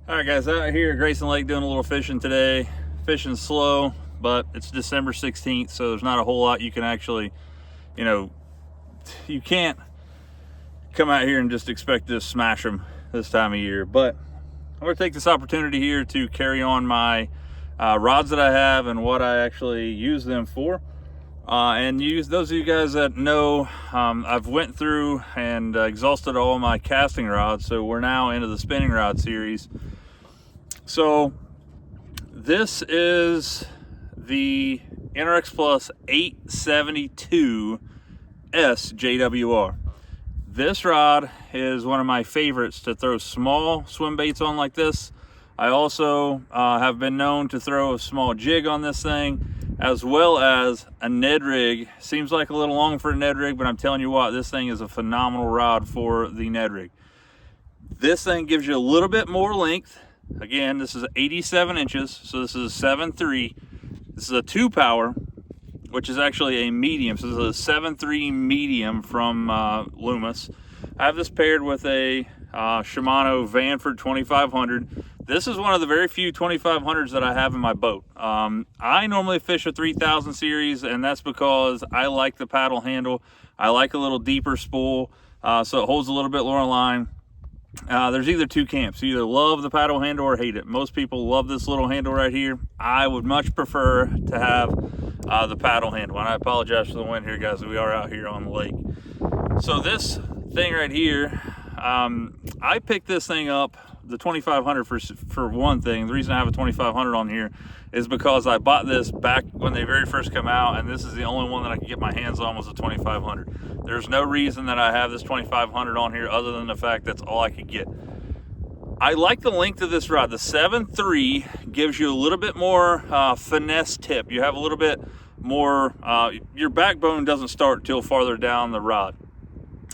All right, guys, out here at Grayson Lake doing a little fishing today. Fishing slow, but it's December 16th, so there's not a whole lot you can actually, you can't come out here and just expect to smash them this time of year. But I'm going to take this opportunity here to carry on my rods that I have and what I actually use them for. And use those of you guys that know, I've went through and exhausted all my casting rods, so we're now into the spinning rod series. So this is the NRX Plus 872s JWR. This rod is one of my favorites to throw small swim baits on like this. I also have been known to throw a small jig on this thing, as well as a Ned rig. Seems like a little long for a Ned rig, but I'm telling you what, this thing is a phenomenal rod for the Ned rig. This thing gives you a little bit more length. Again, this is 87 inches, so this is a 7.3. This is a 2-power, which is actually a medium. So this is a 7.3 medium from Loomis. I have this paired with a Shimano Vanford 2500. This is one of the very few 2500s that I have in my boat. I normally fish a 3000 series, and that's because I like the paddle handle. I like a little deeper spool, so it holds a little bit lower line. There's either two camps. You either love the paddle handle or hate it. Most people love this little handle right here. I would much prefer to have the paddle handle. And I apologize for the wind here, guys. We are out here on the lake. So this thing right here, I picked this thing up, the 2500 for one thing. The reason I have a 2500 on here is because I bought this back when they very first come out, and this is the only one that I could get my hands on was a 2500. There's no reason that I have this 2500 on here other than the fact that's all I could get. I like the length of this rod. The 7.3 gives you a little bit more finesse tip. You have a little bit more, your backbone doesn't start till farther down the rod.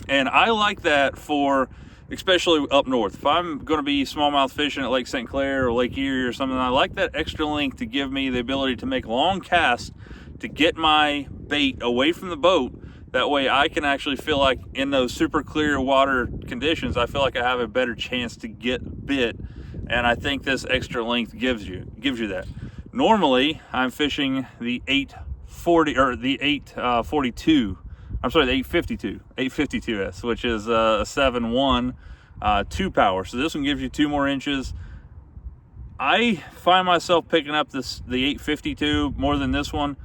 And I like that for, especially up north. If I'm going to be smallmouth fishing at Lake St. Clair or Lake Erie or something, I like that extra length to give me the ability to make long casts to get my bait away from the boat. That way I can actually feel like in those super clear water conditions, I feel like I have a better chance to get bit. And I think this extra length gives you that. Normally I'm fishing the 840 or the 842. I'm sorry, the 852s, which is a 7.1 2-power. So this one gives you 2 more inches. I find myself picking up the 852 more than this one,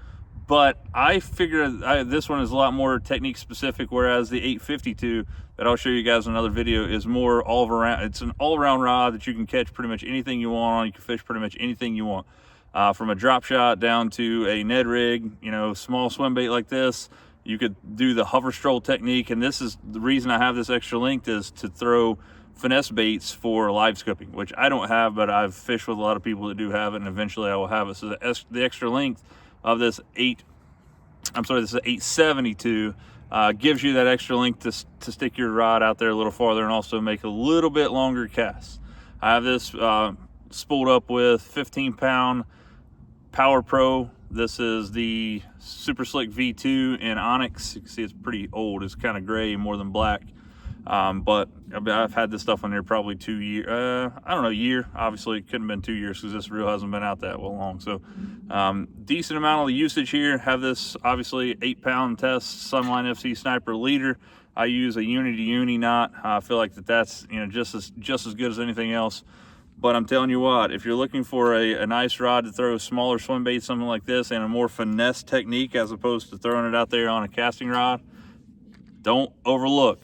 but I figure this one is a lot more technique specific, whereas the 852 that I'll show you guys in another video is more all around. It's an all-around rod that you can catch pretty much anything you want on. You can fish pretty much anything you want, from a drop shot down to a Ned rig, small swim bait like this. You could do the hover stroll technique, and this is the reason I have this extra length, is to throw finesse baits for live scooping, which I don't have, but I've fished with a lot of people that do have it, and eventually I will have it. So the extra length of this 872 gives you that extra length to stick your rod out there a little farther and also make a little bit longer casts. I have this spooled up with 15-pound Power Pro. This is the Super Slick V2 in Onyx. You can see it's pretty old. It's kind of gray more than black. But I've had this stuff on there probably 2 years. I don't know, year. Obviously, it couldn't have been 2 years because this reel hasn't been out that long. So decent amount of the usage here. Have this, obviously, 8-pound test Sunline FC Sniper leader. I use a uni-to-uni knot. I feel like that's just as good as anything else. But I'm telling you what, if you're looking for a nice rod to throw smaller swim baits, something like this, and a more finesse technique as opposed to throwing it out there on a casting rod, don't overlook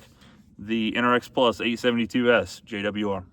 the NRX Plus 872s JWR.